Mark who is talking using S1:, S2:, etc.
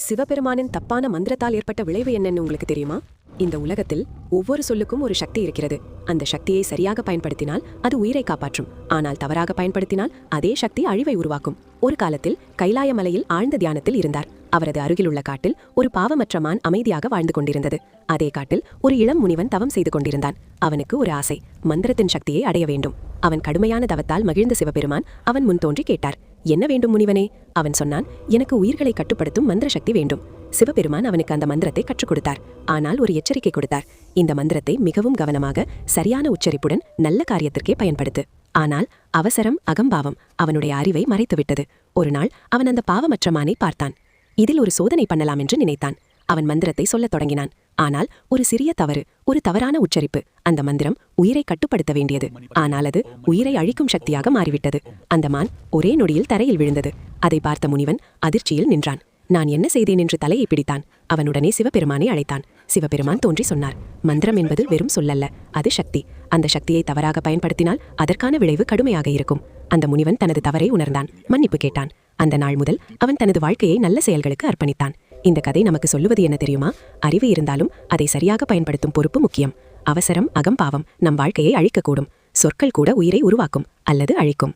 S1: சிவபெருமானின் தப்பான மந்திரத்தால் ஏற்பட்ட விளைவு என்னன்னு உங்களுக்கு தெரியுமா? இந்த உலகத்தில் ஒவ்வொரு சொல்லுக்கும் ஒரு சக்தி இருக்கிறது. அந்த சக்தியை சரியாக பயன்படுத்தினால் அது உயிரை காப்பாற்றும். ஆனால் தவறாக பயன்படுத்தினால் அதே சக்தி அழிவை உருவாக்கும். ஒரு காலத்தில் கைலாய மலையில் ஆழ்ந்த தியானத்தில் இருந்தார். அவரது அருகிலுள்ள காட்டில் ஒரு பாவமற்ற மான் அமைதியாக வாழ்ந்து கொண்டிருந்தது. அதே காட்டில் ஒரு இளம் முனிவன் தவம் செய்து கொண்டிருந்தான். அவனுக்கு ஒரு ஆசை, மந்திரத்தின் சக்தியை அடைய வேண்டும். அவன் கடுமையான தவத்தால் மகிழ்ந்த சிவபெருமான் அவன் முன் தோன்றி கேட்டார், என்ன வேண்டும் முனிவனே? அவன் சொன்னான், எனக்கு உயிர்களை கட்டுப்படுத்தும் மந்திர சக்தி வேண்டும். சிவபெருமான் அவனுக்கு அந்த மந்திரத்தை கற்றுக் கொடுத்தார். ஆனால் ஒரு எச்சரிக்கை கொடுத்தார், இந்த மந்திரத்தை மிகவும் கவனமாக சரியான உச்சரிப்புடன் நல்ல காரியத்திற்கே பயன்படுத்து. ஆனால் அவசரம், அகம்பாவம் அவனுடைய அறிவை மறைத்துவிட்டது. ஒரு நாள் அவன் அந்த பாவமற்ற மானை பார்த்தான். இதில் ஒரு சோதனை பண்ணலாம் என்று நினைத்தான். அவன் மந்திரத்தை சொல்லத் தொடங்கினான். ஆனால் ஒரு சிறிய தவறு, ஒரு தவறான உச்சரிப்பு. அந்த மந்திரம் உயிரை கட்டுப்படுத்த வேண்டியது, ஆனால் அது உயிரை அழிக்கும் சக்தியாக மாறிவிட்டது. அந்த மான் ஒரே நொடியில் தரையில் விழுந்தது. அதை பார்த்த முனிவன் அதிர்ச்சியில் நின்றான். நான் என்ன செய்தேன் என்று தலையை பிடித்தான். அவனுடனே சிவபெருமானை அழைத்தான். சிவபெருமான் தோன்றி சொன்னார், மந்திரம் என்பது வெறும் சொல்லல்ல, அது சக்தி. அந்த சக்தியை தவறாக பயன்படுத்தினால் அதற்கான விளைவு கடுமையாக இருக்கும். அந்த முனிவன் தனது தவறை உணர்ந்தான், மன்னிப்பு கேட்டான். அந்த நாள் முதல் அவன் தனது வாழ்க்கையை நல்ல செயல்களுக்கு அர்ப்பணித்தான். இந்த கதை நமக்கு சொல்லுவது என்ன தெரியுமா? அறிவு இருந்தாலும் அதை சரியாக பயன்படுத்தும் பொறுப்பு முக்கியம். அவசரம், அகம்பாவம் நம் வாழ்க்கையை அழிக்கக்கூடும். சொற்கள் கூட உயிரை உருவாக்கும் அல்லது அழிக்கும்.